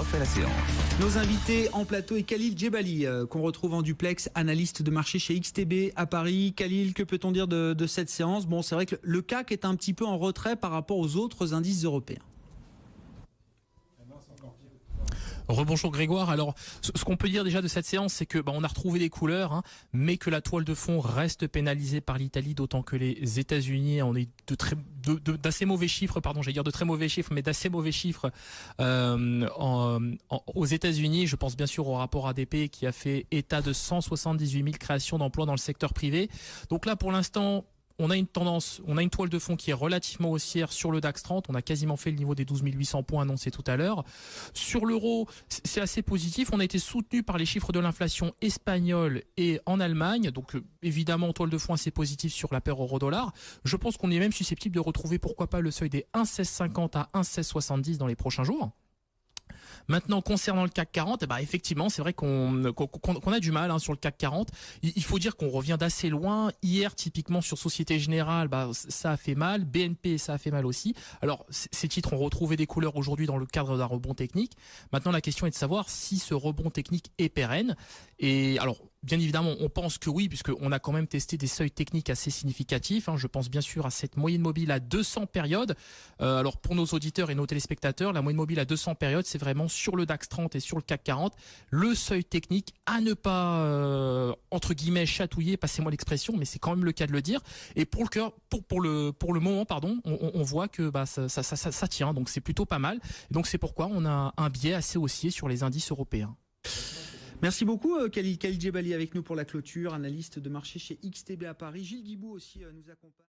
refait la séance. Nos invités en plateau est Khalil Djebali, qu'on retrouve en duplex, analyste de marché chez XTB à Paris. Khalil, que peut-on dire de cette séance? Bon, c'est vrai que le CAC est un petit peu en retrait par rapport aux autres indices européens. Rebonjour Grégoire. Alors, ce qu'on peut dire déjà de cette séance, c'est que on a retrouvé des couleurs, mais que la toile de fond reste pénalisée par l'Italie, d'autant que les États-Unis, on est d'assez mauvais chiffres, j'allais dire de très mauvais chiffres, mais d'assez mauvais chiffres aux États-Unis. Je pense bien sûr au rapport ADP qui a fait état de 178 000 créations d'emplois dans le secteur privé. Donc là, pour l'instant, on a une tendance, on a une toile de fond qui est relativement haussière sur le DAX 30. On a quasiment fait le niveau des 12 800 points annoncés tout à l'heure. Sur l'euro, c'est assez positif. On a été soutenu par les chiffres de l'inflation espagnole et en Allemagne. Donc, évidemment, toile de fond assez positive sur la paire euro-dollar. Je pense qu'on est même susceptible de retrouver, pourquoi pas, le seuil des 1,1650 à 1,1670 dans les prochains jours. Maintenant, concernant le CAC 40, effectivement, c'est vrai qu'on a du mal sur le CAC 40. Il faut dire qu'on revient d'assez loin. Hier, typiquement sur Société Générale, ça a fait mal. BNP, ça a fait mal aussi. Alors, ces titres ont retrouvé des couleurs aujourd'hui dans le cadre d'un rebond technique. Maintenant, la question est de savoir si ce rebond technique est pérenne. Et alors, bien évidemment, on pense que oui, puisqu'on a quand même testé des seuils techniques assez significatifs. Je pense bien sûr à cette moyenne mobile à 200 périodes. Alors, pour nos auditeurs et nos téléspectateurs, la moyenne mobile à 200 périodes, c'est vraiment sur le DAX 30 et sur le CAC 40, le seuil technique à ne pas, entre guillemets, chatouiller, passez-moi l'expression, mais c'est quand même le cas de le dire. Et pour le moment, on voit que ça tient, donc c'est plutôt pas mal. Et donc c'est pourquoi on a un biais assez haussier sur les indices européens. Merci beaucoup Khalil Djebali avec nous pour la clôture, analyste de marché chez XTB à Paris. Gilles Guibou aussi nous accompagne.